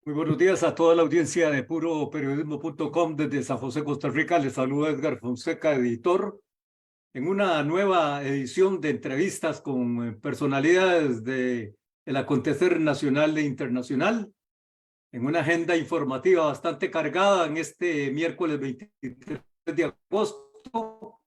Muy buenos días a toda la audiencia de puroperiodismo.com desde San José, Costa Rica. Les saluda Edgar Fonseca, editor, en una nueva edición de entrevistas con personalidades del acontecer nacional e internacional, en una agenda informativa bastante cargada en este miércoles 23 de agosto,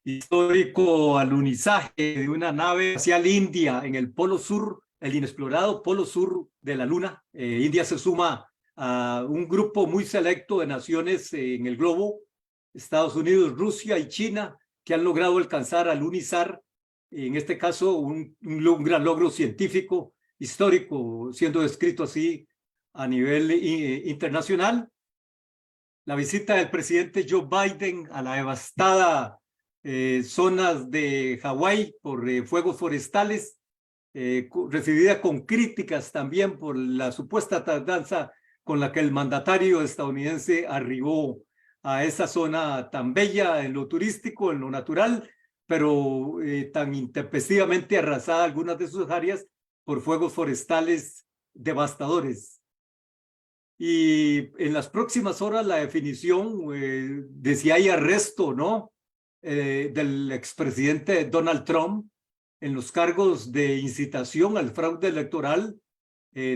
histórico alunizaje de una nave espacial india en el Polo Sur, el inexplorado Polo Sur de la Luna. India se suma a un grupo muy selecto de naciones en el globo, Estados Unidos, Rusia y China, que han logrado alcanzar, alunizar, en este caso un gran logro científico, histórico, siendo descrito así a nivel internacional. La visita del presidente Joe Biden a la devastada zonas de Hawái por fuegos forestales, recibida con críticas también por la supuesta tardanza con la que el mandatario estadounidense arribó a esa zona tan bella en lo turístico, en lo natural, pero tan intempestivamente arrasada algunas de sus áreas por fuegos forestales devastadores. Y en las próximas horas la definición de si hay arresto o no del expresidente Donald Trump en los cargos de incitación al fraude electoral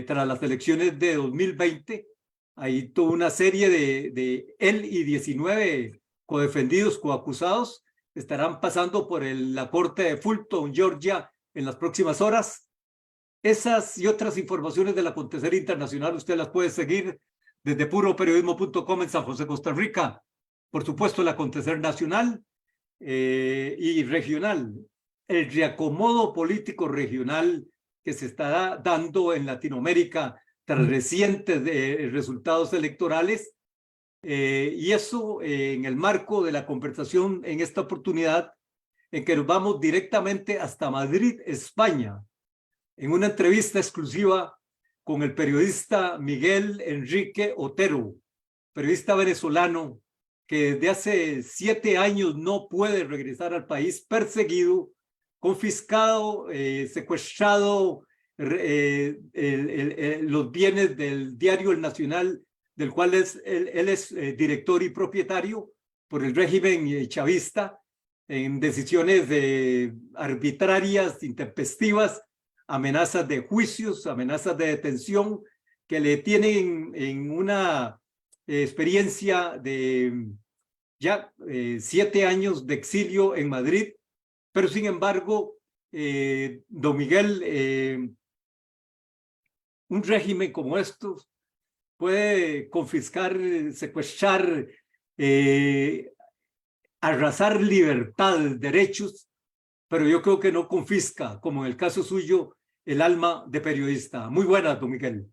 tras las elecciones de 2020. Hay toda una serie de él y 19 codefendidos, coacusados, estarán pasando por la corte de Fulton, Georgia, en las próximas horas. Esas y otras informaciones del acontecer internacional usted las puede seguir desde puroperiodismo.com en San José, Costa Rica. Por supuesto, el acontecer nacional y regional. El reacomodo político regional que se está dando en Latinoamérica tras recientes resultados electorales. Y eso en el marco de la conversación en esta oportunidad en que nos vamos directamente hasta Madrid, España, en una entrevista exclusiva con el periodista Miguel Enrique Otero, periodista venezolano que desde hace 7 años no puede regresar al país, perseguido, confiscado, secuestrado los bienes del diario El Nacional, del cual él es director y propietario por el régimen chavista, en decisiones arbitrarias, intempestivas, amenazas de juicios, amenazas de detención que le tienen en una experiencia de ya 7 años de exilio en Madrid, pero sin embargo, don Miguel, un régimen como estos puede confiscar, secuestrar, arrasar libertades, derechos, pero yo creo que no confisca, como en el caso suyo, el alma de periodista. Muy buenas, don Miguel.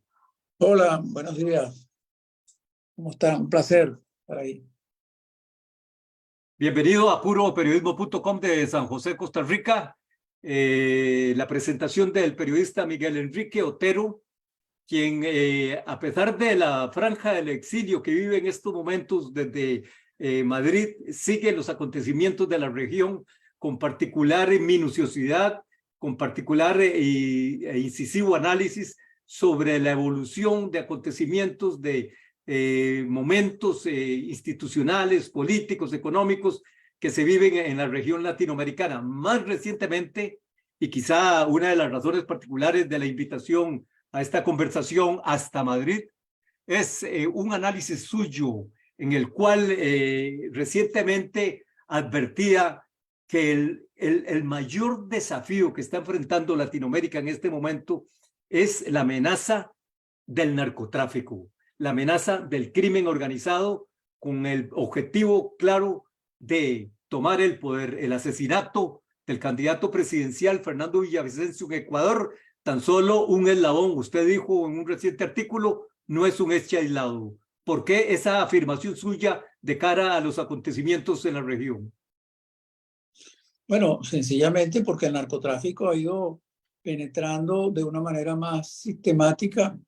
Hola, buenos días. ¿Cómo está? Un placer estar ahí. Bienvenido a puroperiodismo.com de San José, Costa Rica. La presentación del periodista Miguel Enrique Otero, quien a pesar de la franja del exilio que vive en estos momentos desde Madrid, sigue los acontecimientos de la región con particular minuciosidad, con particular e incisivo análisis sobre la evolución de acontecimientos, de momentos institucionales, políticos, económicos que se viven en la región latinoamericana. Más recientemente, y quizá una de las razones particulares de la invitación a esta conversación hasta Madrid, es un análisis suyo en el cual recientemente advertía que el mayor desafío que está enfrentando Latinoamérica en este momento es la amenaza del narcotráfico, la amenaza del crimen organizado con el objetivo claro de tomar el poder, el asesinato del candidato presidencial Fernando Villavicencio en Ecuador, tan solo un eslabón. Usted dijo en un reciente artículo, no es un hecho aislado. ¿Por qué esa afirmación suya de cara a los acontecimientos en la región? Bueno, sencillamente porque el narcotráfico ha ido penetrando de una manera más sistemática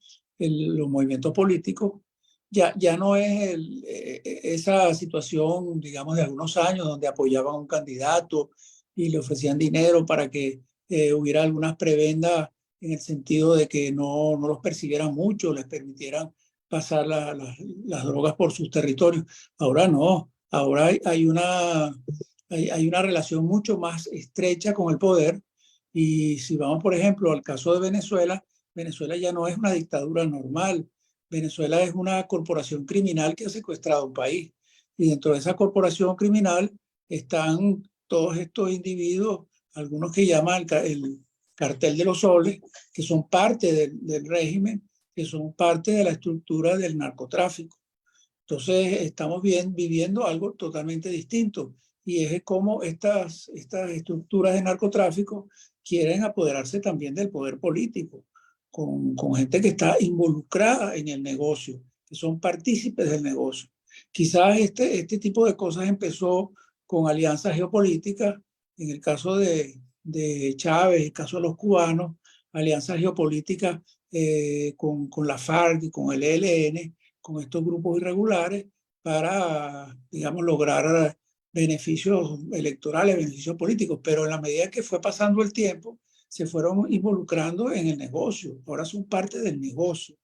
los movimientos políticos. Ya no es esa situación, digamos, de algunos años donde apoyaban a un candidato y le ofrecían dinero para que hubiera algunas prebendas en el sentido de que no los persiguieran mucho, les permitieran pasar las drogas por sus territorios. Ahora no, ahora hay una relación mucho más estrecha con el poder. Y si vamos, por ejemplo, al caso de Venezuela, Venezuela ya no es una dictadura normal. Venezuela es una corporación criminal que ha secuestrado un país. Y dentro de esa corporación criminal están todos estos individuos, algunos que llaman el cartel de los soles, que son parte del régimen, que son parte de la estructura del narcotráfico. Entonces estamos viviendo algo totalmente distinto y es como estas estructuras de narcotráfico quieren apoderarse también del poder político, con gente que está involucrada en el negocio, que son partícipes del negocio. Quizás este tipo de cosas empezó con alianzas geopolíticas, en el caso de Chávez, en el caso de los cubanos, alianzas geopolíticas con la FARC y con el ELN, con estos grupos irregulares para, digamos, lograr beneficios electorales, beneficios políticos, pero en la medida que fue pasando el tiempo, se fueron involucrando en el negocio, ahora son parte del negocio.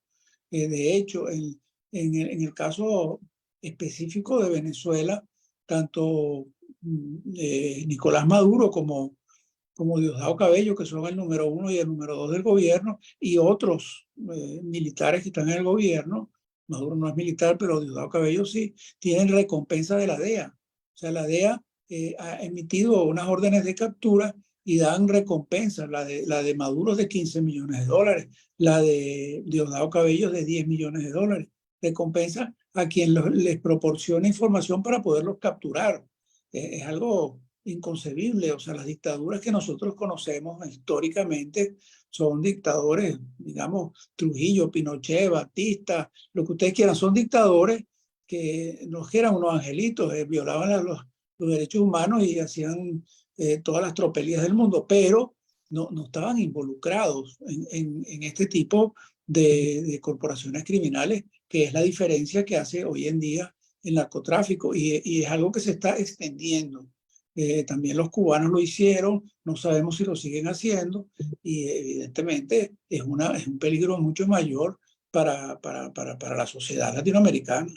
De hecho, en el caso específico de Venezuela, tanto Nicolás Maduro como Diosdado Cabello, que son el número 1 y el número 2 del gobierno, y otros militares que están en el gobierno, Maduro no es militar, pero Diosdado Cabello sí, tienen recompensa de la DEA. O sea, la DEA ha emitido unas órdenes de captura y dan recompensas. La de Maduro es de 15 millones de dólares, la de Diosdado Cabello es de 10 millones de dólares. Recompensa a quien les proporciona información para poderlos capturar. Es algo inconcebible. O sea, las dictaduras que nosotros conocemos históricamente son dictadores, digamos, Trujillo, Pinochet, Batista, lo que ustedes quieran, son dictadores que no eran unos angelitos, violaban los derechos humanos y hacían todas las tropelías del mundo, pero no estaban involucrados en este tipo de corporaciones criminales, que es la diferencia que hace hoy en día el narcotráfico y es algo que se está extendiendo. También los cubanos lo hicieron, no sabemos si lo siguen haciendo y evidentemente es un peligro mucho mayor para la sociedad latinoamericana.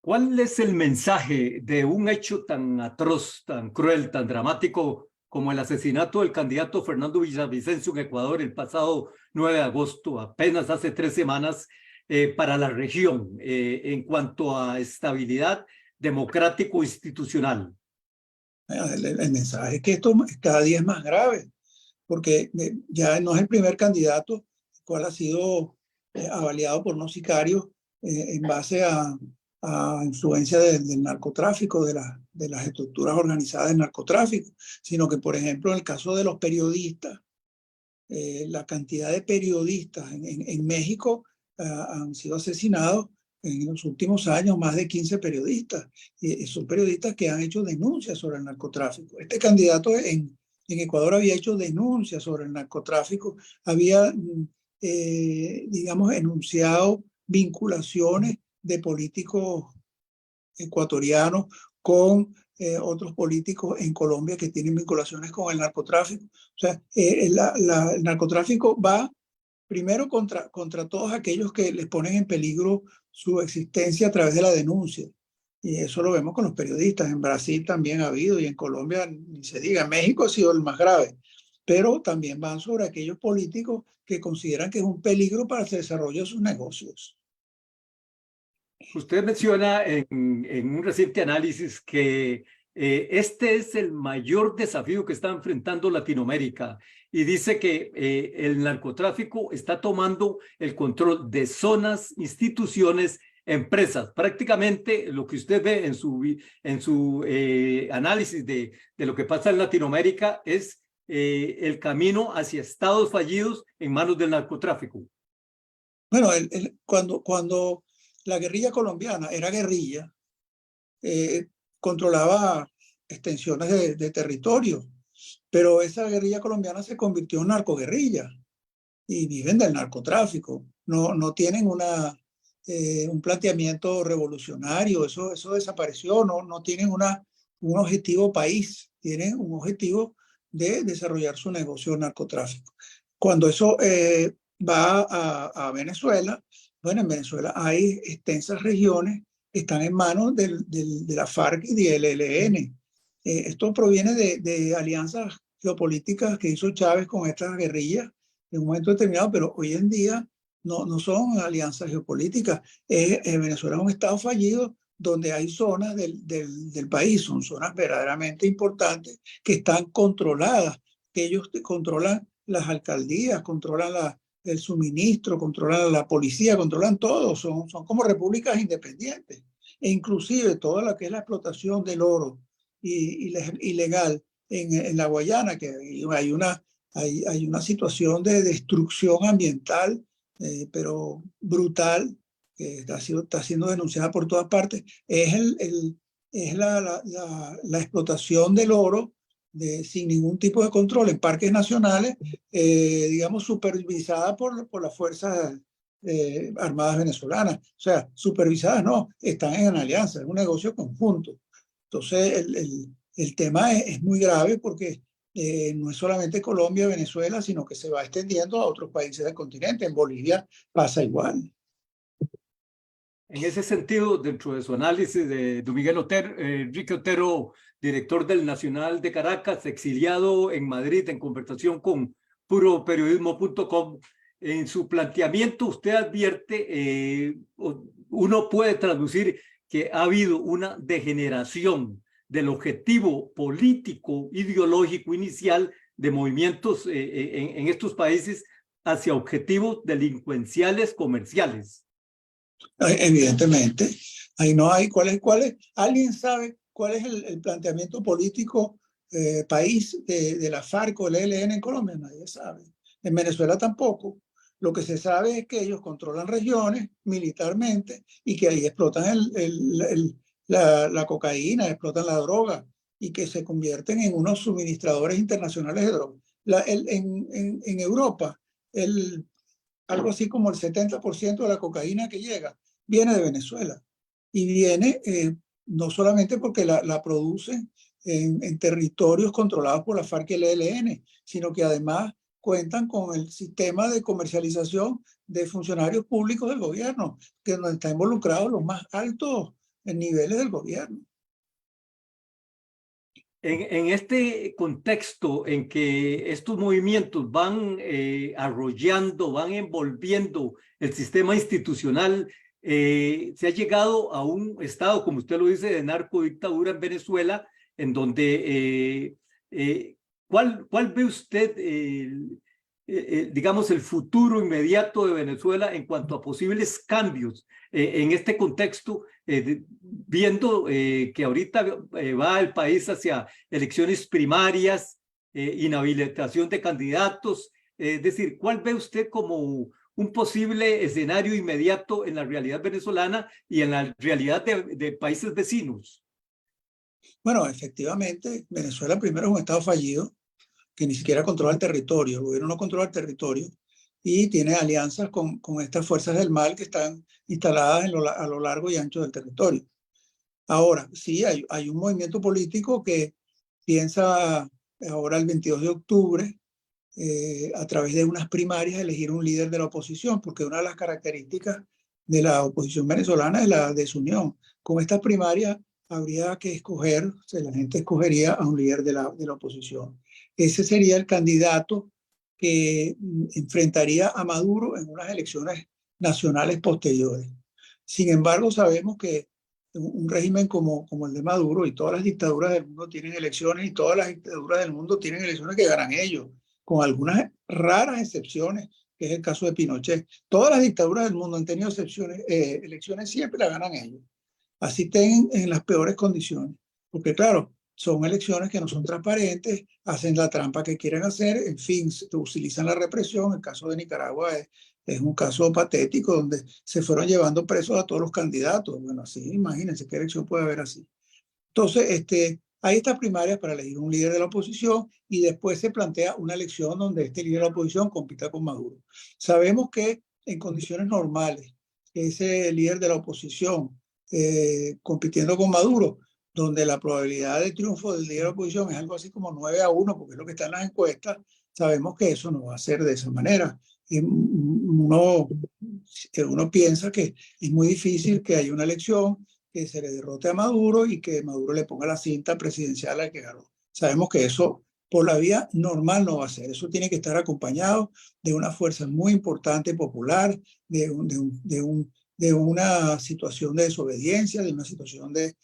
¿Cuál es el mensaje de un hecho tan atroz, tan cruel, tan dramático como el asesinato del candidato Fernando Villavicencio en Ecuador el pasado 9 de agosto, apenas hace 3 semanas, para la región en cuanto a estabilidad democrático-institucional? El mensaje es que esto cada día es más grave, porque ya no es el primer candidato el cual ha sido avaliado por unos sicarios en base a influencia del narcotráfico, de las estructuras organizadas del narcotráfico, sino que, por ejemplo, en el caso de los periodistas, la cantidad de periodistas en México han sido asesinados en los últimos años, más de 15 periodistas. Son periodistas que han hecho denuncias sobre el narcotráfico. Este candidato en Ecuador había hecho denuncias sobre el narcotráfico, había, digamos, enunciado vinculaciones de políticos ecuatorianos con otros políticos en Colombia que tienen vinculaciones con el narcotráfico. O sea, el narcotráfico va primero contra todos aquellos que les ponen en peligro su existencia a través de la denuncia. Y eso lo vemos con los periodistas. En Brasil también ha habido y en Colombia ni se diga. En México ha sido el más grave. Pero también van sobre aquellos políticos que consideran que es un peligro para el desarrollo de sus negocios. Usted menciona en un reciente análisis que este es el mayor desafío que está enfrentando Latinoamérica y dice que el narcotráfico está tomando el control de zonas, instituciones, empresas. Prácticamente lo que usted ve en su análisis de lo que pasa en Latinoamérica es el camino hacia estados fallidos en manos del narcotráfico. Bueno, cuando la guerrilla colombiana era guerrilla, controlaba extensiones de territorio, pero esa guerrilla colombiana se convirtió en narcoguerrilla y viven del narcotráfico. No tienen un planteamiento revolucionario, eso desapareció, no tienen un objetivo país, tienen un objetivo de desarrollar su negocio de narcotráfico. Cuando eso va a Venezuela, bueno, en Venezuela hay extensas regiones que están en manos de la FARC y del ELN. Esto proviene de alianzas geopolíticas que hizo Chávez con estas guerrillas en un momento determinado, pero hoy en día no son alianzas geopolíticas. Venezuela es un estado fallido donde hay zonas del país, son zonas verdaderamente importantes que están controladas, que ellos controlan las alcaldías, controlan el suministro, controlan la policía, controlan todo, son como repúblicas independientes. E inclusive toda la que es la explotación del oro ilegal en la Guayana, que hay una situación de destrucción ambiental, pero brutal, que está siendo denunciada por todas partes, es la explotación del oro sin ningún tipo de control en parques nacionales, digamos, supervisada por las fuerzas armadas venezolanas. O sea, supervisadas no, están en alianza, es un negocio conjunto. Entonces, el tema es muy grave porque no es solamente Colombia, Venezuela, sino que se va extendiendo a otros países del continente. En Bolivia pasa igual. En ese sentido, dentro de su análisis de Miguel Otero, Enrique Otero, director del Nacional de Caracas, exiliado en Madrid, en conversación con puroperiodismo.com, en su planteamiento usted advierte, uno puede traducir que ha habido una degeneración del objetivo político, ideológico inicial de movimientos en estos países hacia objetivos delincuenciales comerciales. Evidentemente, ahí no hay ¿alguien sabe cuál es el planteamiento político país de la FARC o el ELN en Colombia? Nadie sabe. En Venezuela tampoco. Lo que se sabe es que ellos controlan regiones militarmente y que ahí explotan la cocaína, explotan la droga y que se convierten en unos suministradores internacionales de droga. En Europa, algo así como el 70% de la cocaína que llega viene de Venezuela. Y viene no solamente porque la producen en territorios controlados por la FARC y el ELN, sino que además cuentan con el sistema de comercialización de funcionarios públicos del gobierno, que donde están involucrados los más altos niveles del gobierno. En este contexto en que estos movimientos van arrollando, van envolviendo el sistema institucional, se ha llegado a un estado, como usted lo dice, de narcodictadura en Venezuela, en donde, ¿cuál ve usted, digamos, el futuro inmediato de Venezuela en cuanto a posibles cambios en este contexto, viendo que ahorita va el país hacia elecciones primarias, inhabilitación de candidatos? Es decir, ¿cuál ve usted como un posible escenario inmediato en la realidad venezolana y en la realidad de países vecinos? Bueno, efectivamente, Venezuela primero es un estado fallido que ni siquiera controla el territorio, el gobierno no controla el territorio y tiene alianzas con estas fuerzas del mal que están instaladas a lo largo y ancho del territorio. Ahora, sí, hay un movimiento político que piensa ahora el 22 de octubre, a través de unas primarias, elegir un líder de la oposición, porque una de las características de la oposición venezolana es la desunión. Con estas primarias habría que escoger, o sea, la gente escogería a un líder de la oposición. Ese sería el candidato que enfrentaría a Maduro en unas elecciones nacionales posteriores. Sin embargo, sabemos que un régimen como el de Maduro y todas las dictaduras del mundo tienen elecciones y todas las dictaduras del mundo tienen elecciones que ganan ellos, con algunas raras excepciones, que es el caso de Pinochet. Todas las dictaduras del mundo han tenido elecciones siempre las ganan ellos. Así estén en las peores condiciones. Porque claro, son elecciones que no son transparentes, hacen la trampa que quieren hacer, en fin, se utilizan la represión. El caso de Nicaragua es un caso patético donde se fueron llevando presos a todos los candidatos. Bueno, así, imagínense qué elección puede haber así. Entonces, hay estas primarias para elegir un líder de la oposición y después se plantea una elección donde este líder de la oposición compita con Maduro. Sabemos que en condiciones normales, ese líder de la oposición compitiendo con Maduro donde la probabilidad de triunfo del líder de la oposición es algo así como 9-1, porque es lo que está en las encuestas, sabemos que eso no va a ser de esa manera. Uno piensa que es muy difícil que haya una elección, que se le derrote a Maduro y que Maduro le ponga la cinta presidencial al que ganó. Sabemos que eso por la vía normal no va a ser. Eso tiene que estar acompañado de una fuerza muy importante popular, de una situación de desobediencia, de una situación de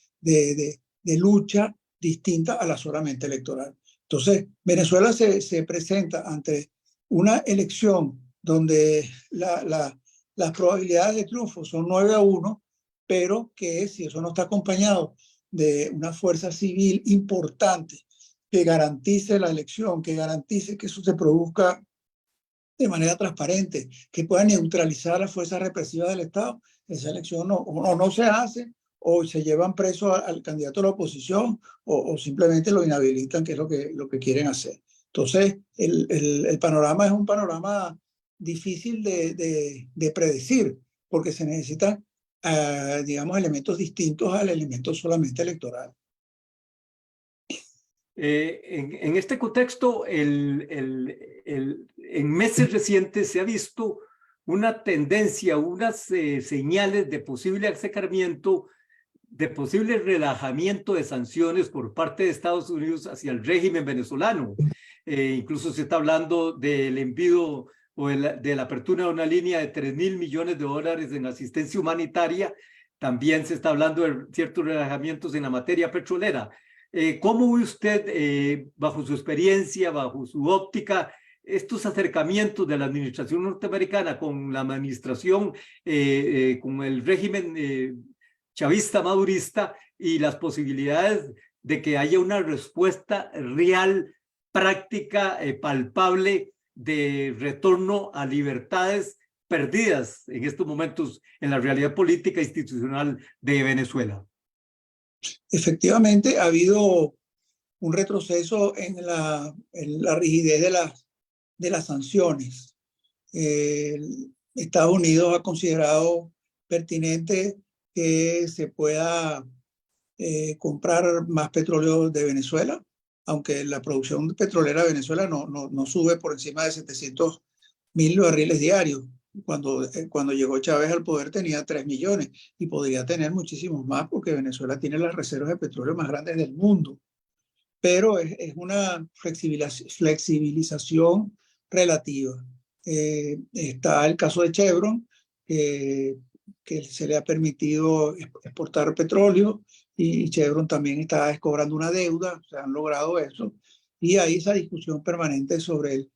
lucha distinta a la solamente electoral. Entonces, Venezuela se presenta ante una elección donde las probabilidades de triunfo son 9-1, pero que si eso no está acompañado de una fuerza civil importante que garantice la elección, que garantice que eso se produzca de manera transparente, que pueda neutralizar las fuerzas represivas del Estado, esa elección no se hace, o se llevan preso al candidato de la oposición, o simplemente lo inhabilitan, que es lo que quieren hacer. Entonces, el panorama es un panorama difícil de predecir, porque se necesitan, digamos, elementos distintos al elemento solamente electoral. En este contexto, en meses recientes se ha visto una tendencia, unas señales de posible acercamiento, de posible relajamiento de sanciones por parte de Estados Unidos hacia el régimen venezolano. Incluso se está hablando del envío o de la apertura de una línea de $3.000 millones en asistencia humanitaria. También se está hablando de ciertos relajamientos en la materia petrolera. ¿Cómo ve usted, bajo su experiencia, bajo su óptica, estos acercamientos de la administración norteamericana con la administración, con el régimen chavista madurista y las posibilidades de que haya una respuesta real, práctica, palpable de retorno a libertades perdidas en estos momentos en la realidad política e institucional de Venezuela? Efectivamente, ha habido un retroceso en la rigidez de las sanciones. Estados Unidos ha considerado pertinente que se pueda comprar más petróleo de Venezuela, aunque la producción petrolera de Venezuela no sube por encima de 700.000 barriles diarios. Cuando llegó Chávez al poder tenía 3 millones y podría tener muchísimos más porque Venezuela tiene las reservas de petróleo más grandes del mundo. Pero es una flexibilización relativa. Está el caso de Chevron, que se le ha permitido exportar petróleo y Chevron también está cobrando una deuda, se han logrado eso. Y hay esa discusión permanente sobre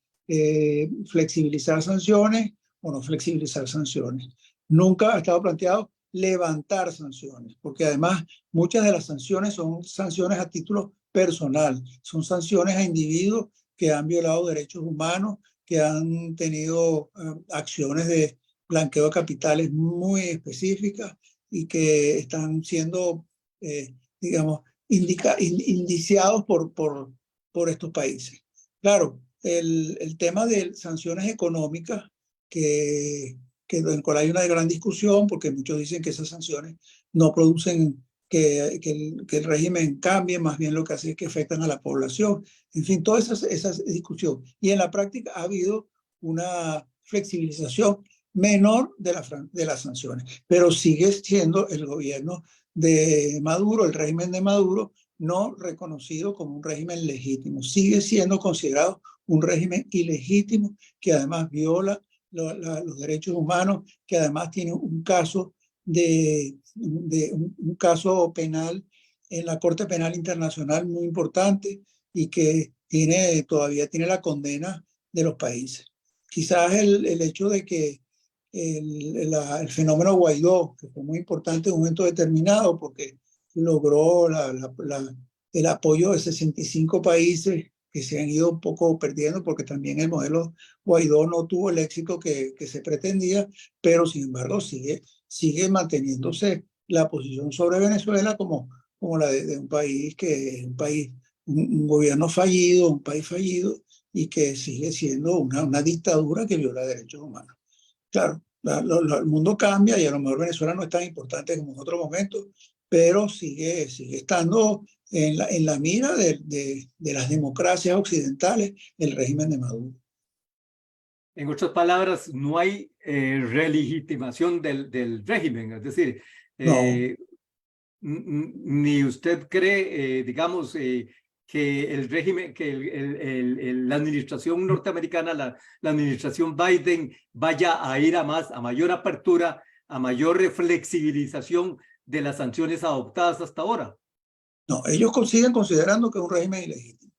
flexibilizar sanciones o no flexibilizar sanciones. Nunca ha estado planteado levantar sanciones, porque además muchas de las sanciones son sanciones a título personal, son sanciones a individuos que han violado derechos humanos, que han tenido acciones de blanqueo de capitales muy específicas y que están siendo, digamos, indiciados por estos países. Claro, el tema de sanciones económicas, en el cual hay una gran discusión, porque muchos dicen que esas sanciones no producen que el régimen cambie, más bien lo que hace es que afectan a la población. En fin, toda esa discusión. Y en la práctica ha habido una flexibilización menor de las sanciones, pero sigue siendo el gobierno de Maduro, el régimen de Maduro, no reconocido como un régimen legítimo. Sigue siendo considerado un régimen ilegítimo que además viola los derechos humanos, que además tiene un caso un caso penal en la Corte Penal Internacional muy importante y que todavía tiene la condena de los países. Quizás el hecho de que el fenómeno Guaidó, que fue muy importante en un momento determinado porque logró el apoyo de 65 países que se han ido un poco perdiendo porque también el modelo Guaidó no tuvo el éxito que se pretendía, pero sin embargo sigue manteniéndose la posición sobre Venezuela como la de un país un gobierno fallido, un país fallido y que sigue siendo una dictadura que viola derechos humanos. Claro, el mundo cambia y a lo mejor Venezuela no es tan importante como en otro momento, pero sigue estando en la mira de las democracias occidentales el régimen de Maduro. En otras palabras, no hay relegitimación del régimen, es decir, No, ni usted cree, digamos, que el régimen, que la administración norteamericana, la administración Biden, vaya a ir a mayor apertura, a mayor flexibilización de las sanciones adoptadas hasta ahora. no, ellos siguen considerando que es un régimen ilegítimo.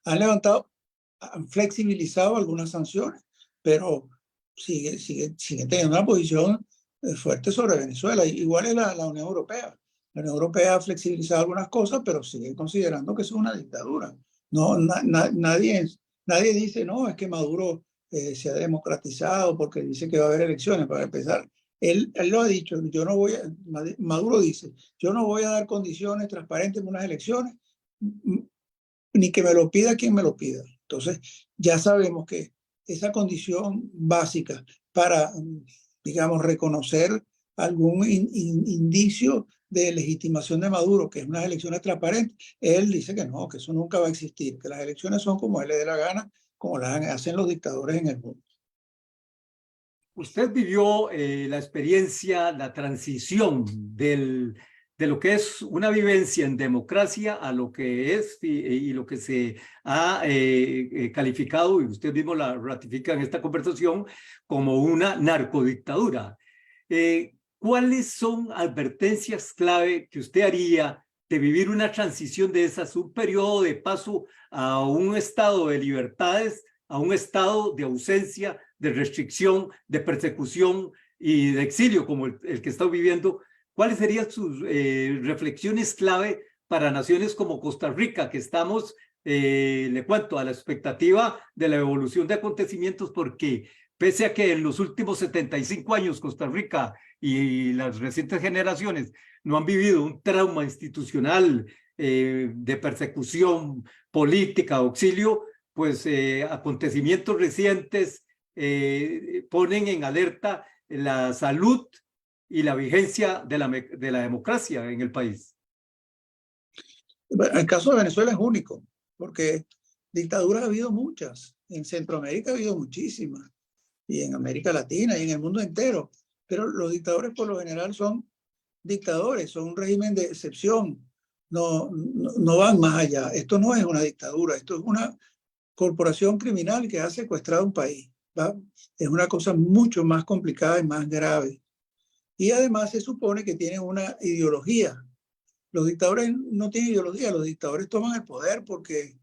Han flexibilizado algunas sanciones, pero siguen teniendo una posición fuerte sobre Venezuela. Igual es la Unión Europea. La Unión Europea ha flexibilizado algunas cosas, pero sigue considerando que es una dictadura. No, nadie dice, no, es que Maduro se ha democratizado porque dice que va a haber elecciones. Para empezar, él lo ha dicho, Maduro dice, yo no voy a dar condiciones transparentes en unas elecciones, ni que me lo pida quien me lo pida. Entonces, ya sabemos que esa condición básica para, digamos, reconocer algún indicio de legitimación de Maduro, que es unas elecciones transparentes, él dice que no, que eso nunca va a existir, que las elecciones son como él le dé la gana, como las hacen los dictadores en el mundo. Usted vivió la experiencia, la transición de lo que es una vivencia en democracia a lo que es y lo que se ha calificado, y usted mismo la ratifica en esta conversación, como una narcodictadura. ¿Cuáles son advertencias clave que usted haría de vivir una transición de esas, un periodo de paso a un estado de libertades, a un estado de ausencia, de restricción, de persecución y de exilio como el que está viviendo? ¿Cuáles serían sus reflexiones clave para naciones como Costa Rica, que estamos, le cuento, a la expectativa de la evolución de acontecimientos? Porque pese a que en los últimos 75 años Costa Rica y las recientes generaciones no han vivido un trauma institucional de persecución política, auxilio, pues acontecimientos recientes ponen en alerta la salud y la vigencia de la democracia en el país. Bueno, el caso de Venezuela es único, porque dictaduras ha habido muchas. En Centroamérica ha habido muchísimas, y en América Latina y en el mundo entero. Pero los dictadores por lo general son dictadores, son un régimen de excepción. No van más allá. Esto no es una dictadura, esto es una corporación criminal que ha secuestrado un país. ¿Va? Es una cosa mucho más complicada y más grave. Y además se supone que tienen una ideología. Los dictadores no tienen ideología, los dictadores toman el poder porque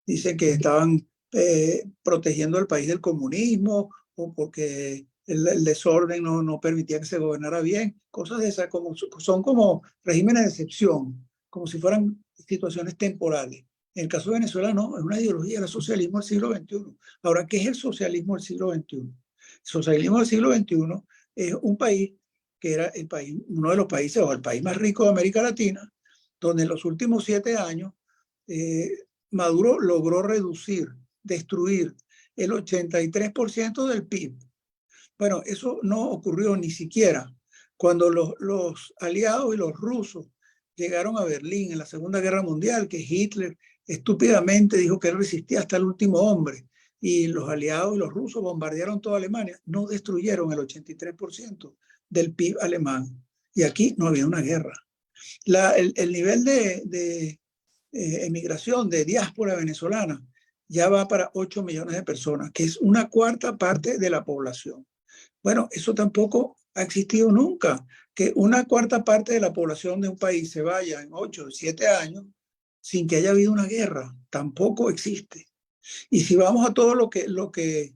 dicen que estaban protegiendo al país del comunismo o porque el desorden no permitía que se gobernara bien, cosas de esas, son como regímenes de excepción, como si fueran situaciones temporales. En el caso de Venezuela no, es una ideología del socialismo del siglo XXI. Ahora, ¿qué es el socialismo del siglo XXI? El socialismo del siglo XXI es un país que era uno de los países o el país más rico de América Latina, donde en los últimos 7 años Maduro logró destruir el 83% del PIB. Bueno, eso no ocurrió ni siquiera cuando los aliados y los rusos llegaron a Berlín en la Segunda Guerra Mundial, que Hitler estúpidamente dijo que él resistía hasta el último hombre, y los aliados y los rusos bombardearon toda Alemania, no destruyeron el 83% del PIB alemán. Y aquí no había una guerra. El nivel de emigración, de diáspora venezolana, ya va para 8 millones de personas, que es una cuarta parte de la población. Bueno, eso tampoco ha existido nunca, que una cuarta parte de la población de un país se vaya en 8 o 7 años sin que haya habido una guerra. Tampoco existe. Y si vamos a todo lo que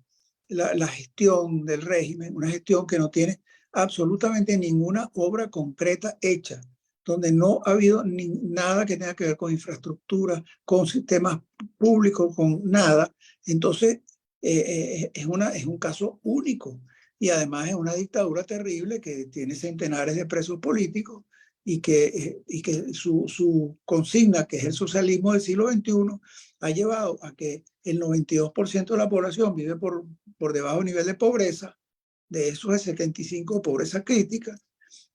la gestión del régimen, una gestión que no tiene absolutamente ninguna obra concreta hecha, donde no ha habido nada que tenga que ver con infraestructura, con sistemas públicos, con nada. Entonces, es un caso único. Y además es una dictadura terrible que tiene centenares de presos políticos y que su consigna, que es el socialismo del siglo XXI, ha llevado a que el 92% de la población vive por debajo del nivel de pobreza, de esos el 75% pobreza crítica,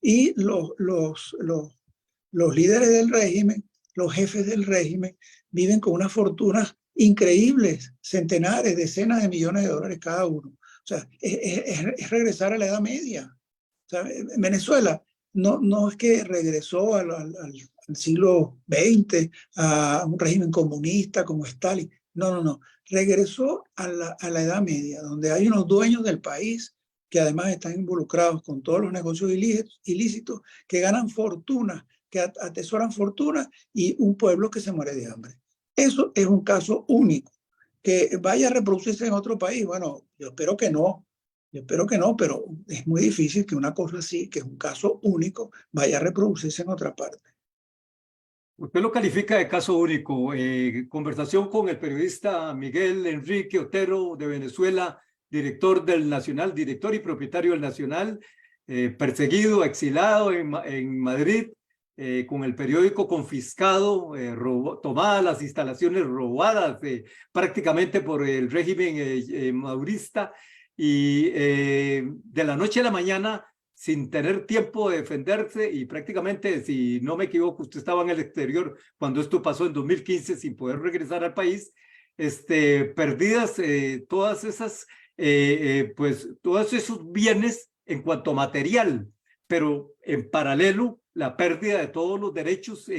y los los líderes del régimen, los jefes del régimen, viven con unas fortunas increíbles, centenares, decenas de millones de dólares cada uno. O sea, es regresar a la Edad Media. O sea, Venezuela no es que regresó al siglo XX, a un régimen comunista como Stalin. No. Regresó a la Edad Media, donde hay unos dueños del país que además están involucrados con todos los negocios ilícitos, que ganan fortunas, que atesoran fortunas, y un pueblo que se muere de hambre. Eso es un caso único. Que vaya a reproducirse en otro país, bueno, yo espero que no, pero es muy difícil que una cosa así, que es un caso único, vaya a reproducirse en otra parte. Usted lo califica de caso único. Conversación con el periodista Miguel Enrique Otero de Venezuela, director del Nacional, director y propietario del Nacional, perseguido, exilado en Madrid, con el periódico confiscado, tomadas las instalaciones robadas prácticamente por el régimen maurista, y de la noche a la mañana, sin tener tiempo de defenderse, y prácticamente, si no me equivoco, usted estaba en el exterior cuando esto pasó en 2015, sin poder regresar al país, perdidas todas esas, pues todos esos bienes en cuanto a material, pero en paralelo la pérdida de todos los derechos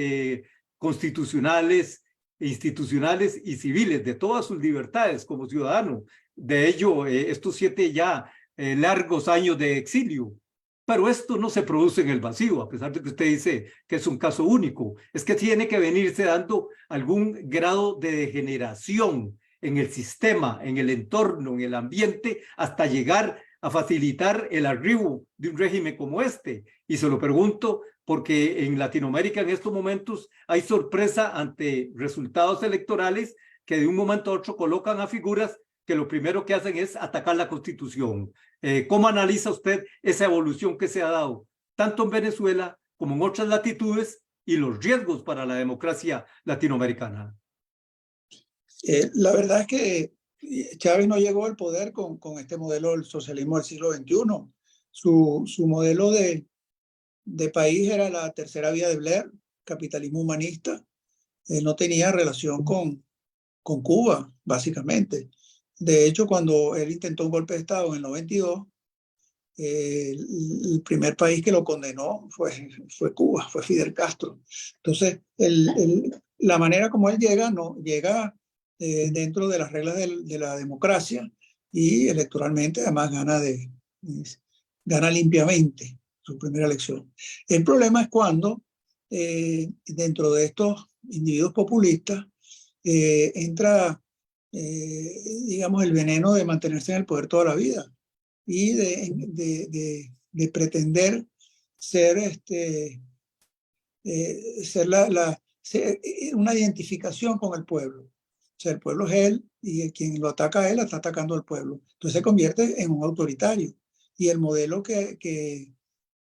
constitucionales, institucionales y civiles, de todas sus libertades como ciudadano. De ello, estos 7 ya largos años de exilio. Pero esto no se produce en el vacío, a pesar de que usted dice que es un caso único. Es que tiene que venirse dando algún grado de degeneración en el sistema, en el entorno, en el ambiente, hasta llegar a facilitar el arribo de un régimen como este. Y se lo pregunto porque en Latinoamérica en estos momentos hay sorpresa ante resultados electorales que de un momento a otro colocan a figuras que lo primero que hacen es atacar la Constitución. ¿Cómo analiza usted esa evolución que se ha dado, tanto en Venezuela como en otras latitudes, y los riesgos para la democracia latinoamericana? La verdad es que Chávez no llegó al poder con este modelo del socialismo del siglo XXI. Su modelo de país era la tercera vía de Blair, capitalismo humanista. No tenía relación con Cuba, básicamente. De hecho, cuando él intentó un golpe de Estado en el 92, el primer país que lo condenó fue Cuba, fue Fidel Castro. Entonces, la manera como él llega, no llega dentro de las reglas de la democracia, y electoralmente además gana limpiamente su primera elección. El problema es cuando dentro de estos individuos populistas entra, digamos, el veneno de mantenerse en el poder toda la vida y de pretender ser, ser una identificación con el pueblo. O sea, el pueblo es él, y quien lo ataca a él está atacando al pueblo. Entonces se convierte en un autoritario. Y el modelo que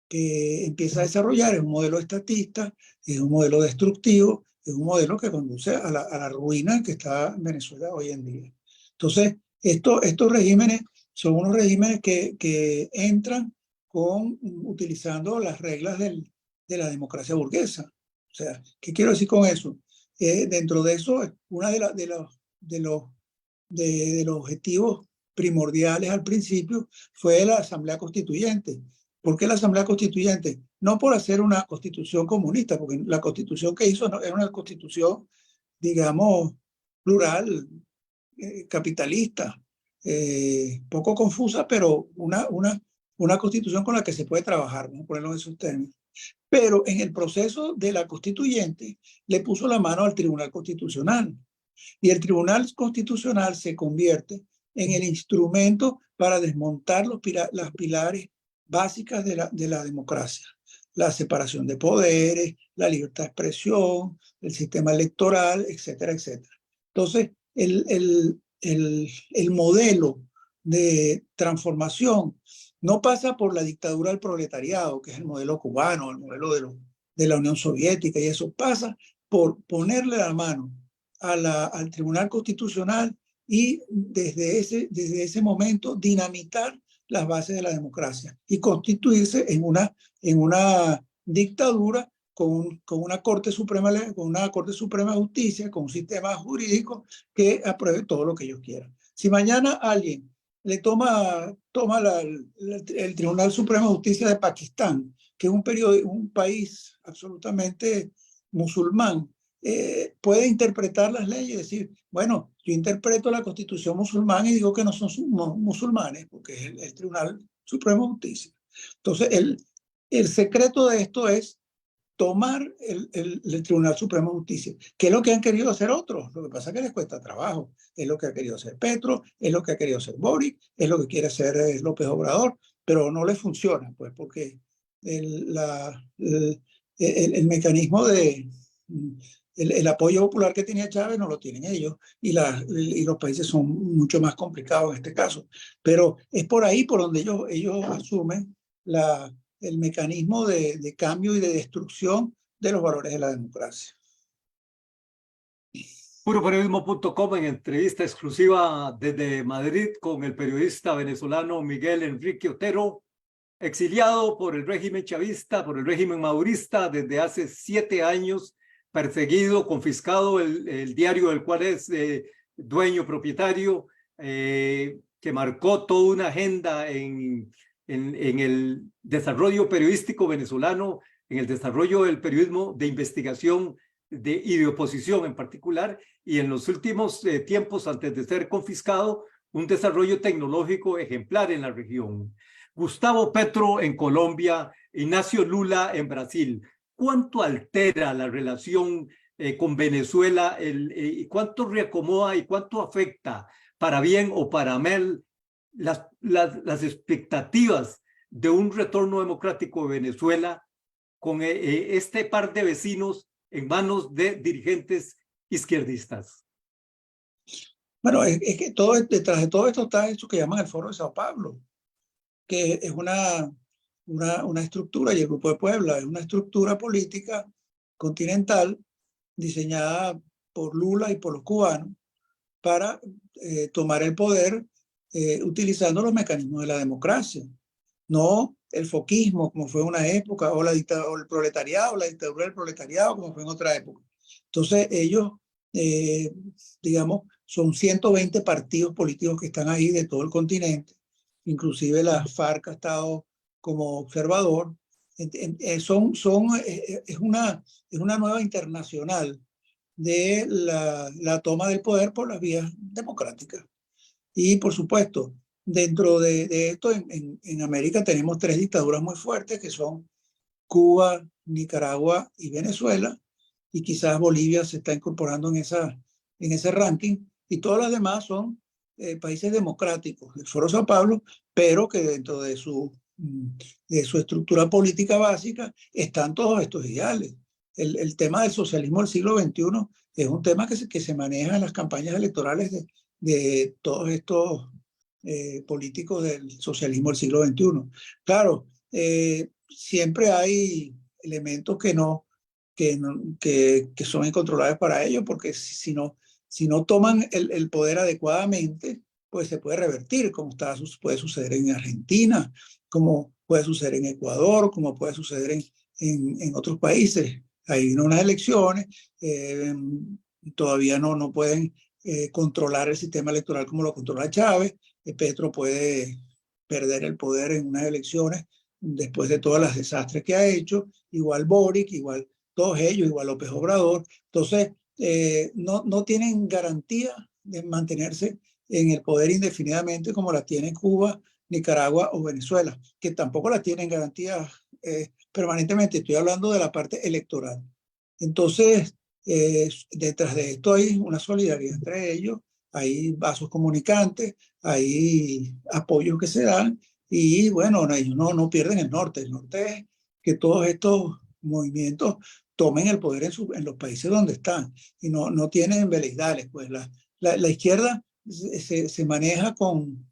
empieza a desarrollar es un modelo estatista, es un modelo destructivo, es un modelo que conduce a la ruina que está en Venezuela hoy en día. Entonces, estos regímenes son unos regímenes que entran utilizando las reglas de la democracia burguesa. O sea, ¿qué quiero decir con eso? Dentro de eso, uno de los objetivos primordiales al principio fue la Asamblea Constituyente. ¿Por qué la Asamblea Constituyente? No por hacer una constitución comunista, porque la constitución que hizo era una constitución, digamos, plural, capitalista, poco confusa, pero una constitución con la que se puede trabajar, vamos a ponerlo en esos términos. Pero en el proceso de la constituyente le puso la mano al Tribunal Constitucional, y el Tribunal Constitucional se convierte en el instrumento para desmontar las pilares básicas de la democracia: la separación de poderes, la libertad de expresión, el sistema electoral, etcétera, etcétera. Entonces, el modelo de transformación no pasa por la dictadura del proletariado, que es el modelo cubano, el modelo de la Unión Soviética, y eso pasa por ponerle la mano al Tribunal Constitucional y desde ese momento dinamitar las bases de la democracia y constituirse en una dictadura con una Corte Suprema, con una Corte Suprema de Justicia, con un sistema jurídico que apruebe todo lo que ellos quieran. Si mañana alguien le toma el Tribunal Supremo de Justicia de Pakistán, que es un país absolutamente musulmán, puede interpretar las leyes y decir, bueno, yo interpreto la Constitución musulmana y digo que no son musulmanes, porque es el Tribunal Supremo de Justicia. Entonces, el secreto de esto es tomar el Tribunal Supremo de Justicia, que es lo que han querido hacer otros. Lo que pasa es que les cuesta trabajo. Es lo que ha querido hacer Petro, es lo que ha querido hacer Boric, es lo que quiere hacer López Obrador, pero no les funciona, pues, porque el mecanismo el apoyo popular que tenía Chávez no lo tienen ellos, y los países son mucho más complicados en este caso. Pero es por ahí por donde ellos asumen el mecanismo de cambio y de destrucción de los valores de la democracia. Puroperiodismo.com en entrevista exclusiva desde Madrid con el periodista venezolano Miguel Enrique Otero, exiliado por el régimen chavista, por el régimen madurista desde hace 7 años, perseguido, confiscado el diario del cual es dueño, propietario, que marcó toda una agenda en el desarrollo periodístico venezolano, en el desarrollo del periodismo de investigación y de oposición en particular, y en los últimos tiempos, antes de ser confiscado, un desarrollo tecnológico ejemplar en la región. Gustavo Petro en Colombia, Ignacio Lula en Brasil. ¿Cuánto altera la relación con Venezuela? ¿Cuánto reacomoda y cuánto afecta, para bien o para mal, las expectativas de un retorno democrático de Venezuela con este par de vecinos en manos de dirigentes izquierdistas? Bueno, es que detrás de todo esto está eso que llaman el Foro de Sao Paulo, que es una estructura, y el Grupo de Puebla es una estructura política continental diseñada por Lula y por los cubanos para tomar el poder utilizando los mecanismos de la democracia, no el foquismo, como fue en una época, o el proletariado, la dictadura del proletariado, como fue en otra época. Entonces ellos, digamos, son 120 partidos políticos que están ahí de todo el continente, inclusive la FARC ha estado como observador. Es una nueva internacional de la toma del poder por las vías democráticas. Y por supuesto, dentro de esto, en América tenemos 3 dictaduras muy fuertes, que son Cuba, Nicaragua y Venezuela, y quizás Bolivia se está incorporando en ese ranking, y todas las demás son países democráticos, el Foro Sao Paulo, pero que dentro de su estructura política básica están todos estos ideales. El tema del socialismo del siglo XXI es un tema que se maneja en las campañas electorales de todos estos políticos del socialismo del siglo XXI. Claro, siempre hay elementos que son incontrolables para ellos, porque si no toman el poder adecuadamente, pues se puede revertir, como puede suceder en Argentina, como puede suceder en Ecuador, como puede suceder en otros países. Hay unas elecciones, todavía no pueden controlar el sistema electoral como lo controla Chávez. Petro puede perder el poder en unas elecciones después de todos los desastres que ha hecho, igual Boric, igual todos ellos, igual López Obrador. Entonces, no tienen garantía de mantenerse en el poder indefinidamente como la tienen Cuba, Nicaragua o Venezuela, que tampoco la tienen garantía permanentemente. Estoy hablando de la parte electoral. Entonces, detrás de esto hay una solidaridad entre ellos, hay vasos comunicantes, hay apoyos que se dan, y bueno, ellos no pierden el norte. El norte es que todos estos movimientos tomen el poder en los países donde están, y no tienen veleidades. Pues la izquierda se maneja con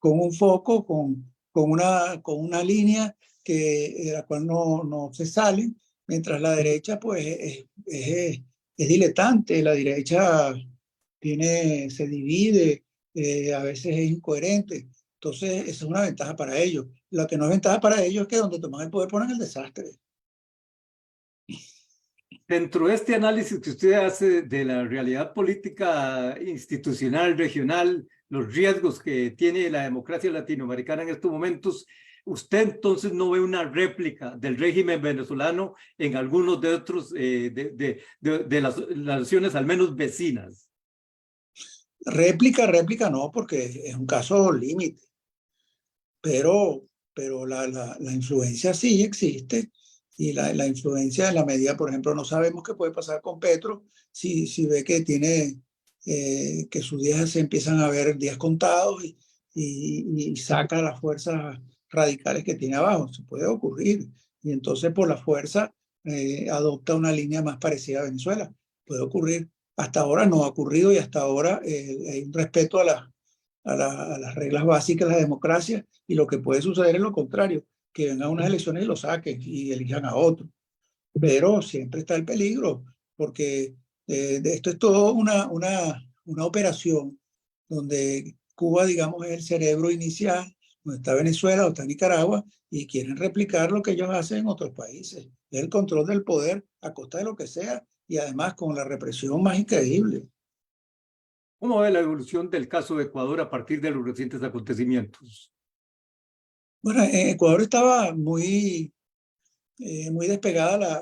un foco, con una línea de la cual no se sale, mientras la derecha pues es diletante. La derecha se divide, a veces es incoherente. Entonces, esa es una ventaja para ellos. Lo que no es ventaja para ellos es que donde toman el poder ponen el desastre. Dentro de este análisis que usted hace de la realidad política institucional, regional, los riesgos que tiene la democracia latinoamericana en estos momentos, ¿usted entonces no ve una réplica del régimen venezolano en algunos de otros, de las naciones al menos vecinas? Réplica no, porque es un caso límite, pero, la influencia sí existe, y la influencia en la medida, por ejemplo, no sabemos qué puede pasar con Petro si ve que tiene, que sus días se empiezan a ver días contados, y saca las fuerzas radicales que tiene abajo. Se puede ocurrir. Y entonces por la fuerza adopta una línea más parecida a Venezuela. Puede ocurrir. Hasta ahora no ha ocurrido, y hasta ahora hay un respeto a las reglas básicas de la democracia, y lo que puede suceder es lo contrario, que vengan unas elecciones y lo saquen y elijan a otro. Pero siempre está el peligro, porque esto es todo una operación donde Cuba, digamos, es el cerebro inicial, donde está Venezuela o está Nicaragua, y quieren replicar lo que ellos hacen en otros países. Es el control del poder a costa de lo que sea, y además con la represión más increíble. ¿Cómo ve la evolución del caso de Ecuador a partir de los recientes acontecimientos? Bueno, en Ecuador estaba muy despegada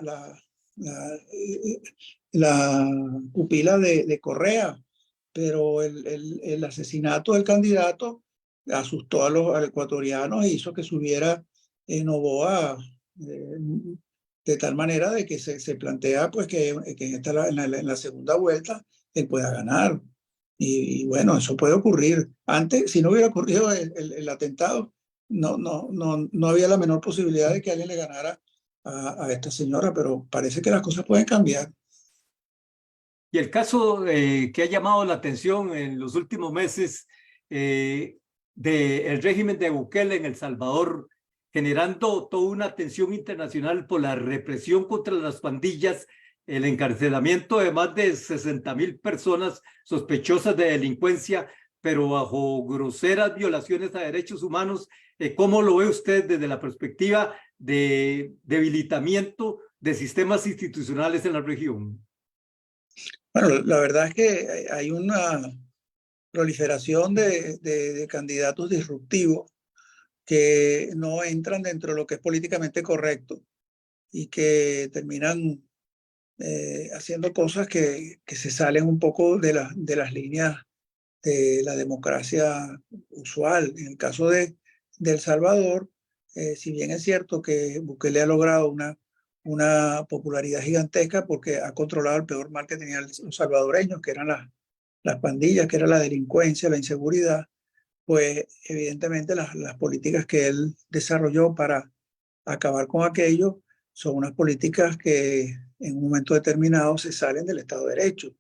la pupila de Correa, pero el asesinato del candidato asustó a los ecuatorianos e hizo que subiera Noboa, de tal manera de que se plantea pues que en la segunda vuelta él pueda ganar. Y bueno, eso puede ocurrir. Antes, si no hubiera ocurrido el atentado, no había la menor posibilidad de que alguien le ganara a esta señora, pero parece que las cosas pueden cambiar. Y el caso que ha llamado la atención en los últimos meses del régimen de Bukele en El Salvador, generando toda una tensión internacional por la represión contra las pandillas, el encarcelamiento de más de 60,000 personas sospechosas de delincuencia, pero bajo groseras violaciones a derechos humanos. ¿Cómo lo ve usted desde la perspectiva de debilitamiento de sistemas institucionales en la región? Bueno, la verdad es que hay una proliferación de candidatos disruptivos que no entran dentro de lo que es políticamente correcto, y que terminan haciendo cosas que se salen un poco de las líneas de la democracia usual. En el caso de El Salvador, si bien es cierto que Bukele ha logrado una popularidad gigantesca porque ha controlado el peor mal que tenían los salvadoreños, que eran las pandillas, que era la delincuencia, la inseguridad, pues evidentemente las políticas que él desarrolló para acabar con aquello son unas políticas que en un momento determinado se salen del Estado de Derecho.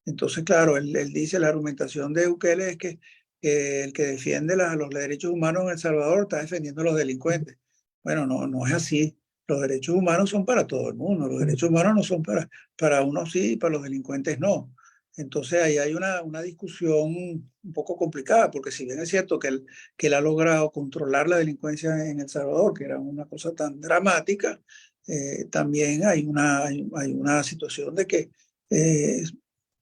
Entonces, claro, él dice, la argumentación de Bukele es que el que defiende los derechos humanos en El Salvador está defendiendo a los delincuentes. Bueno, no es así. Los derechos humanos son para todo el mundo. Los derechos humanos no son para unos sí y para los delincuentes no. Entonces ahí hay una discusión un poco complicada, porque si bien es cierto que él ha logrado controlar la delincuencia en El Salvador, que era una cosa tan dramática, también hay una situación de que eh,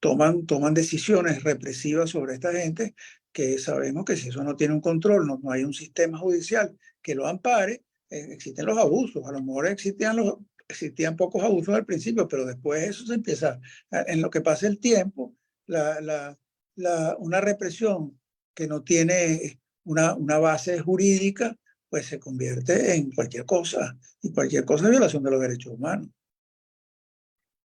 toman decisiones represivas sobre esta gente, que sabemos que si eso no tiene un control, no hay un sistema judicial que lo ampare, existen los abusos. A lo mejor existían pocos abusos al principio, pero después eso se empieza, en lo que pasa el tiempo, una represión que no tiene una base jurídica, pues se convierte en cualquier cosa, y cualquier cosa es violación de los derechos humanos.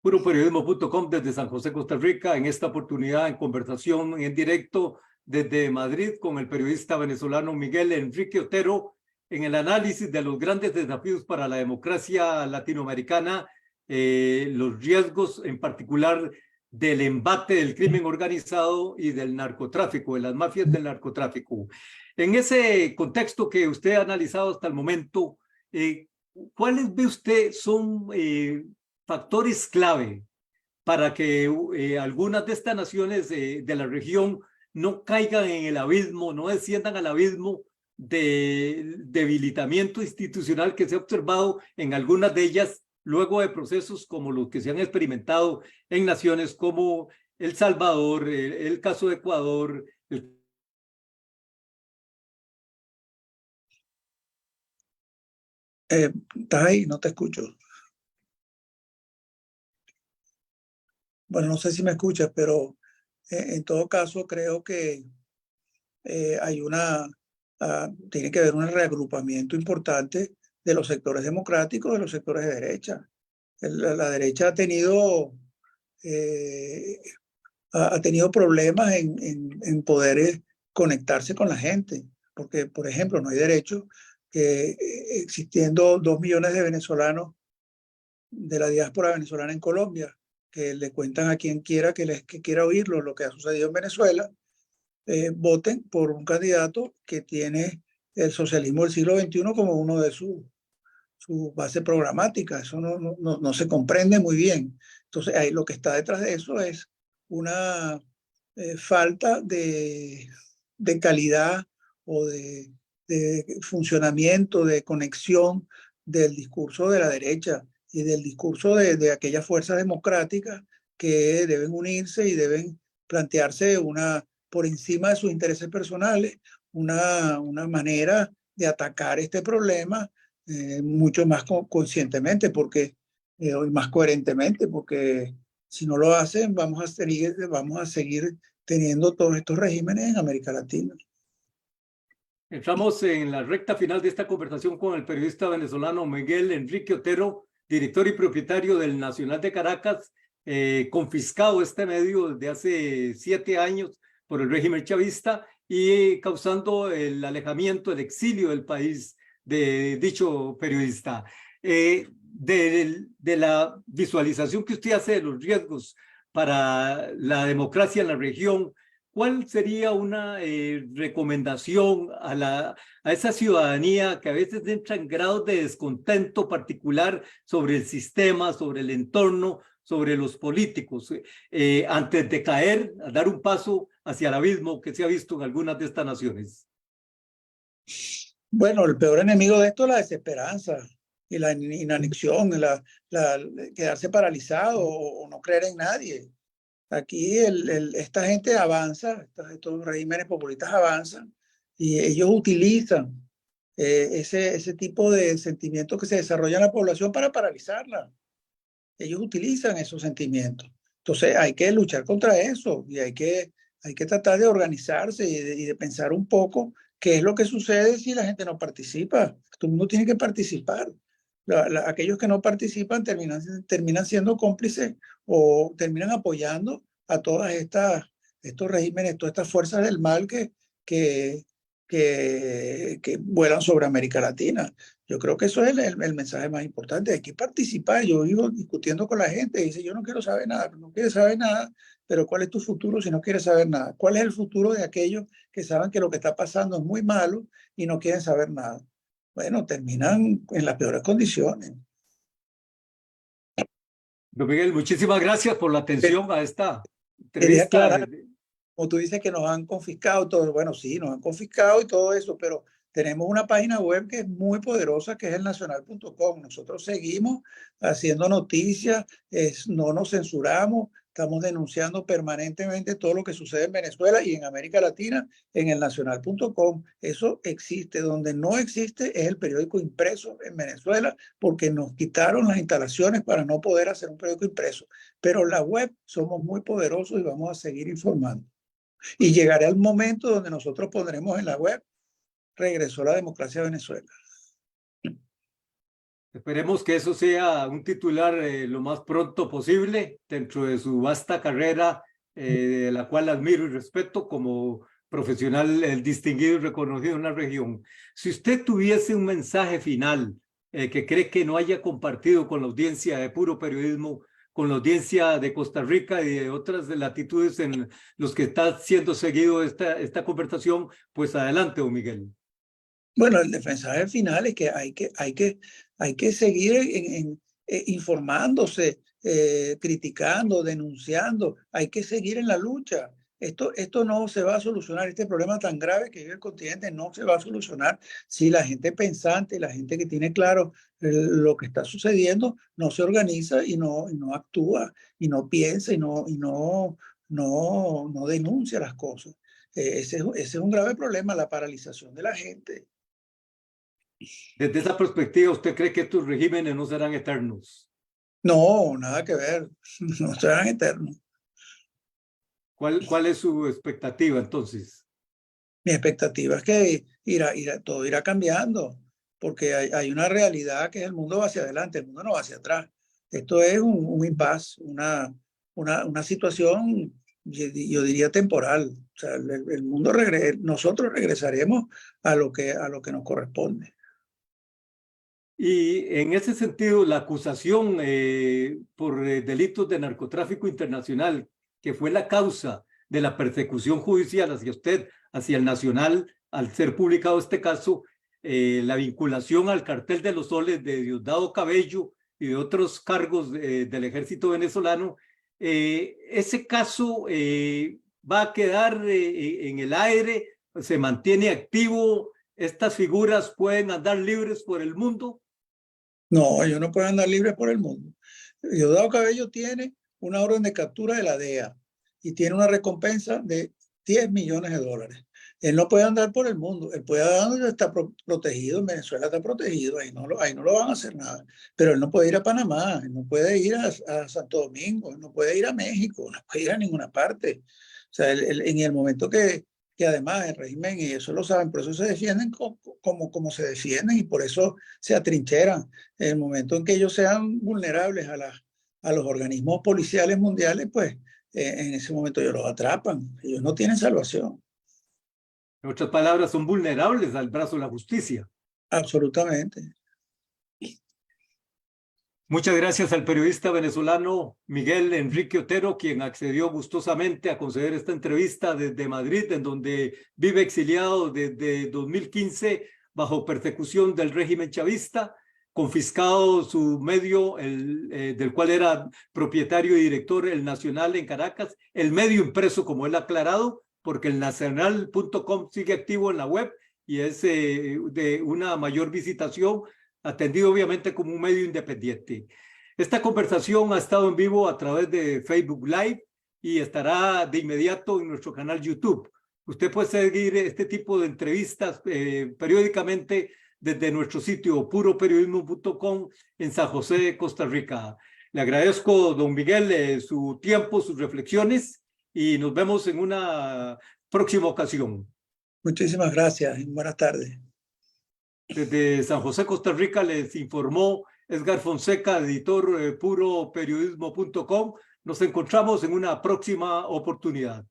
Puroperiodismo.com desde San José, Costa Rica, en esta oportunidad en conversación en directo desde Madrid con el periodista venezolano Miguel Enrique Otero, en el análisis de los grandes desafíos para la democracia latinoamericana, los riesgos en particular del embate del crimen organizado y del narcotráfico, de las mafias del narcotráfico. En ese contexto que usted ha analizado hasta el momento, ¿cuáles ve usted son factores clave para que algunas de estas naciones de la región no caigan en el abismo, no desciendan al abismo de debilitamiento institucional que se ha observado en algunas de ellas luego de procesos como los que se han experimentado en naciones como El Salvador, el caso de Ecuador. ¿Estás ahí? No te escucho. Bueno, no sé si me escuchas, pero en todo caso creo que hay tiene que haber un reagrupamiento importante de los sectores democráticos, de los sectores de derecha. La derecha eh, ha tenido problemas en poder conectarse con la gente, porque, por ejemplo, no hay derecho que existiendo 2 millones de venezolanos de la diáspora venezolana en Colombia, que le cuentan a quien quiera que quiera oírlo lo que ha sucedido en Venezuela, voten por un candidato que tiene el socialismo del siglo XXI como uno de su base programática. Eso no se comprende muy bien. Entonces, ahí lo que está detrás de eso es una falta de calidad o de funcionamiento, de conexión del discurso de la derecha y del discurso de aquellas fuerzas democráticas que deben unirse y deben plantearse por encima de sus intereses personales, una manera de atacar este problema mucho más conscientemente y más coherentemente, porque si no lo hacen vamos a seguir teniendo todos estos regímenes en América Latina. Entramos en la recta final de esta conversación con el periodista venezolano Miguel Enrique Otero, director y propietario del Nacional de Caracas, confiscado este medio desde hace 7 años por el régimen chavista y causando el alejamiento, el exilio del país de dicho periodista. De la visualización que usted hace de los riesgos para la democracia en la región, ¿cuál sería una recomendación a esa ciudadanía que a veces entra en grados de descontento particular sobre el sistema, sobre el entorno, sobre los políticos, antes de caer, a dar un paso hacia el abismo que se ha visto en algunas de estas naciones? Bueno, el peor enemigo de esto es la desesperanza y la inanexión, quedarse paralizado o no creer en nadie. Aquí esta gente avanza, estos regímenes populistas avanzan y ellos utilizan ese tipo de sentimientos que se desarrollan en la población para paralizarla. Ellos utilizan esos sentimientos. Entonces hay que luchar contra eso y hay que tratar de organizarse y de pensar un poco qué es lo que sucede si la gente no participa. Todo el mundo tiene que participar. Aquellos que no participan terminan siendo cómplices o terminan apoyando a estos regímenes, todas estas fuerzas del mal que, que vuelan sobre América Latina. Yo creo que eso es el mensaje más importante. Hay que participar. Yo vivo discutiendo con la gente y dice, yo no quiero saber nada, no quiere saber nada, pero ¿cuál es tu futuro si no quieres saber nada? ¿Cuál es el futuro de aquellos que saben que lo que está pasando es muy malo y no quieren saber nada? Bueno, terminan en las peores condiciones. Don Miguel, muchísimas gracias por la atención a esta Quería entrevista. aclarar, como tú dices que nos han confiscado todo, bueno, sí, nos han confiscado y todo eso, pero tenemos una página web que es muy poderosa, que es el nacional.com. Nosotros seguimos haciendo noticias, no nos censuramos, estamos denunciando permanentemente todo lo que sucede en Venezuela y en América Latina en el nacional.com. Eso existe. Donde no existe es el periódico impreso en Venezuela, porque nos quitaron las instalaciones para no poder hacer un periódico impreso. Pero la web somos muy poderosos y vamos a seguir informando. Y llegará el momento donde nosotros pondremos en la web: regresó la democracia a Venezuela. Esperemos que eso sea un titular lo más pronto posible dentro de su vasta carrera, de la cual admiro y respeto como profesional distinguido y reconocido en la región. Si usted tuviese un mensaje final que cree que no haya compartido con la audiencia de Puro Periodismo, con la audiencia de Costa Rica y de otras latitudes en los que está siendo seguido esta conversación, pues adelante, don Miguel. Bueno, el mensaje final es que hay que seguir informándose, criticando, denunciando. Hay que seguir en la lucha. esto no se va a solucionar, este problema tan grave que vive el continente no se va a solucionar si la gente pensante, la gente que tiene claro lo que está sucediendo, no se organiza y no actúa, y no piensa, no denuncia las cosas. Ese es un grave problema, la paralización de la gente. Desde esa perspectiva, ¿usted cree que estos regímenes no serán eternos? No, nada que ver, no serán eternos. ¿Cuál es su expectativa entonces? Mi expectativa es que todo irá cambiando, porque hay una realidad que el mundo va hacia adelante, el mundo no va hacia atrás. Esto es un impasse, una situación, yo diría temporal. O sea, el mundo nosotros regresaremos a lo que nos corresponde. Y en ese sentido, la acusación por delitos de narcotráfico internacional, que fue la causa de la persecución judicial hacia usted, hacia el Nacional, al ser publicado este caso, la vinculación al cartel de los soles de Diosdado Cabello y de otros cargos del ejército venezolano, ese caso va a quedar en el aire, se mantiene activo, estas figuras pueden andar libres por el mundo. No, ellos no pueden andar libres por el mundo. Diosdado Cabello tiene una orden de captura de la DEA y tiene una recompensa de $10 millones. Él no puede andar por el mundo. Él puede andar, está protegido, en Venezuela está protegido, ahí no lo van a hacer nada. Pero él no puede ir a Panamá, él no puede ir a Santo Domingo, él no puede ir a México, no puede ir a ninguna parte. O sea, en el momento que además el régimen, y eso lo saben, por eso se defienden como se defienden y por eso se atrincheran. En el momento en que ellos sean vulnerables a los organismos policiales mundiales, pues en ese momento ellos los atrapan. Ellos no tienen salvación. En otras palabras, son vulnerables al brazo de la justicia. Absolutamente. Muchas gracias al periodista venezolano Miguel Enrique Otero, quien accedió gustosamente a conceder esta entrevista desde Madrid, en donde vive exiliado desde 2015 bajo persecución del régimen chavista, confiscado su medio, del cual era propietario y director, El Nacional en Caracas, el medio impreso, como él ha aclarado, porque el nacional.com sigue activo en la web y es de una mayor visitación, atendido obviamente como un medio independiente. Esta conversación ha estado en vivo a través de Facebook Live y estará de inmediato en nuestro canal YouTube. Usted puede seguir este tipo de entrevistas periódicamente desde nuestro sitio puroperiodismo.com en San José, Costa Rica. Le agradezco, don Miguel, su tiempo, sus reflexiones y nos vemos en una próxima ocasión. Muchísimas gracias. Buenas tardes. Desde San José, Costa Rica, les informó Edgar Fonseca, editor puroperiodismo.com. Nos encontramos en una próxima oportunidad.